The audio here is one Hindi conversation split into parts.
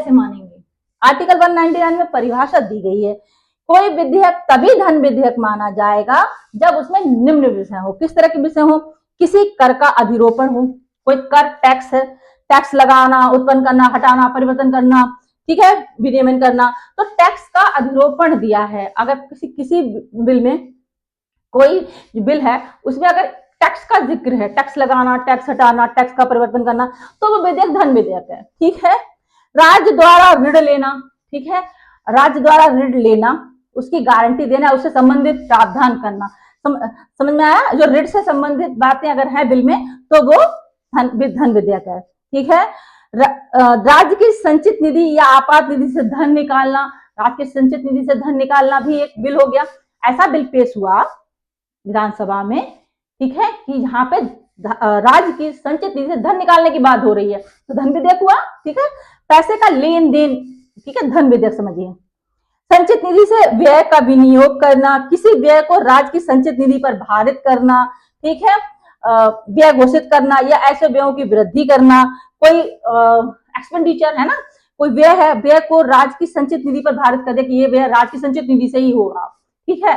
कैसे मानेंगे? आर्टिकल 199 में परिभाषा दी गई है, कोई विधेयक तभी धन विधेयक माना जाएगा जब उसमें निम्न विषय हो। किस तरह के विषय हो? किसी कर का अधिरोपण हो, कोई कर टैक्स है, टैक्स लगाना, उत्पन्न करना, हटाना, परिवर्तन करना, ठीक है, विनियमन करना, तो टैक्स का अधिरोपण दिया है। अगर किसी बिल में, कोई बिल है उसमें अगर टैक्स का जिक्र है, टैक्स लगाना, टैक्स हटाना, टैक्स का परिवर्तन करना, तो वो विधेयक धन विधेयक है। ठीक है। राज्य द्वारा ऋण लेना, ठीक है, राज्य द्वारा ऋण लेना, उसकी गारंटी देना, उससे संबंधित प्रावधान करना, समझ में आया? जो ऋण से संबंधित बातें अगर है बिल में तो वो धन विधेयक है। ठीक है। राज्य की संचित निधि या आपात निधि से धन निकालना, राज्य की संचित निधि से धन निकालना भी एक बिल हो गया। ऐसा बिल पेश हुआ विधानसभा में, ठीक है, कि यहाँ पे राज्य की संचित निधि से धन निकालने की बात हो रही है, तो धन विधेयक हुआ। ठीक है। पैसे का लेन देन, ठीक है, धन विधेयक समझिए। संचित निधि से व्यय का विनियोग करना, किसी व्यय को राज्य की संचित निधि पर भारित करना, ठीक है, व्यय घोषित करना या ऐसे व्ययों की वृद्धि करना। कोई एक्सपेंडिचर है ना, कोई व्यय है, व्यय को राज्य की संचित निधि पर भारित कर दे कि ये व्यय राज्य की संचित निधि से ही होगा। ठीक है।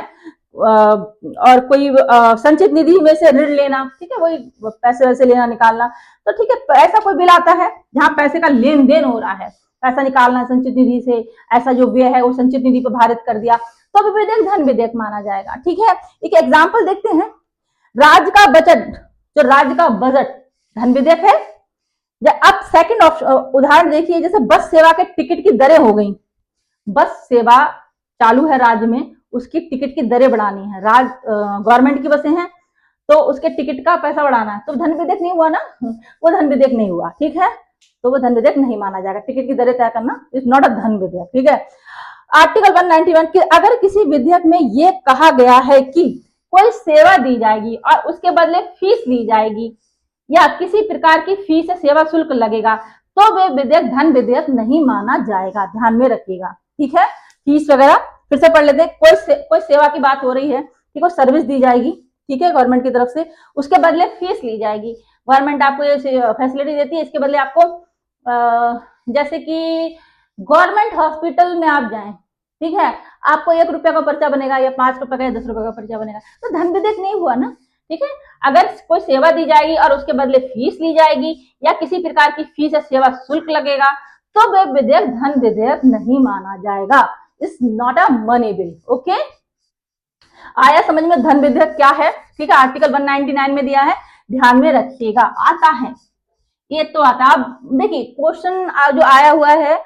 और कोई संचित निधि में से ऋण लेना, ठीक है, वही पैसे वैसे लेना निकालना, तो ठीक है, ऐसा कोई बिल आता है जहां पैसे का लेन देन हो रहा है, पैसा निकालना संचित निधि से, ऐसा जो व्यय है वो संचित निधि पर भारित कर दिया, तो भी विधेयक धन विधेयक माना जाएगा। ठीक है। एक एग्जाम्पल देखते हैं, राज्य का बजट, जो राज्य का बजट धन विधेयक है। अब सेकंड उदाहरण देखिए, जैसे बस सेवा के टिकट की दरें हो गई, बस सेवा चालू है राज्य में, उसकी टिकट की दरें बढ़ानी है, गवर्नमेंट की बसें हैं तो उसके टिकट का पैसा बढ़ाना है, तो धन विधेयक नहीं हुआ ना, वो धन विधेयक नहीं हुआ। ठीक है, तो वो धन विधेयक नहीं माना जाएगा। टिकट की दरें तय करना इज नॉट अ धन विधेयक। ठीक है। आर्टिकल 191 की अगर किसी विधेयक में ये कहा गया है कि कोई सेवा दी जाएगी और उसके बदले फीस ली जाएगी या किसी प्रकार की फीस या सेवा शुल्क लगेगा, तो वे विधेयक धन विधेयक नहीं माना जाएगा। ध्यान में रखिएगा। ठीक है। फीस वगैरह फिर से पढ़ लेते हैं। कोई सेवा की बात हो रही है, ठीक है, सर्विस दी जाएगी, ठीक है, गवर्नमेंट की तरफ से, उसके बदले फीस ली जाएगी। गवर्नमेंट आपको ये फैसिलिटी देती है, इसके बदले आपको जैसे कि गवर्नमेंट हॉस्पिटल में आप जाएं, ठीक है, आपको 1 रुपया का पर्चा बनेगा या 5 रुपए का या 10 रुपए का पर्चा बनेगा, तो धन विधेयक नहीं हुआ ना। ठीक है। अगर कोई सेवा दी जाएगी और उसके बदले फीस ली जाएगी या किसी प्रकार की फीस या सेवा शुल्क लगेगा, तो वह विधेयक धन विधेयक नहीं माना जाएगा। It's not a money bill. Okay, आया समझ में धन विधेयक क्या है? ठीक है, आर्टिकल 199 में दिया है, ध्यान में रखिएगा। आता है, ये तो आता है। अब देखिए क्वेश्चन जो आया हुआ है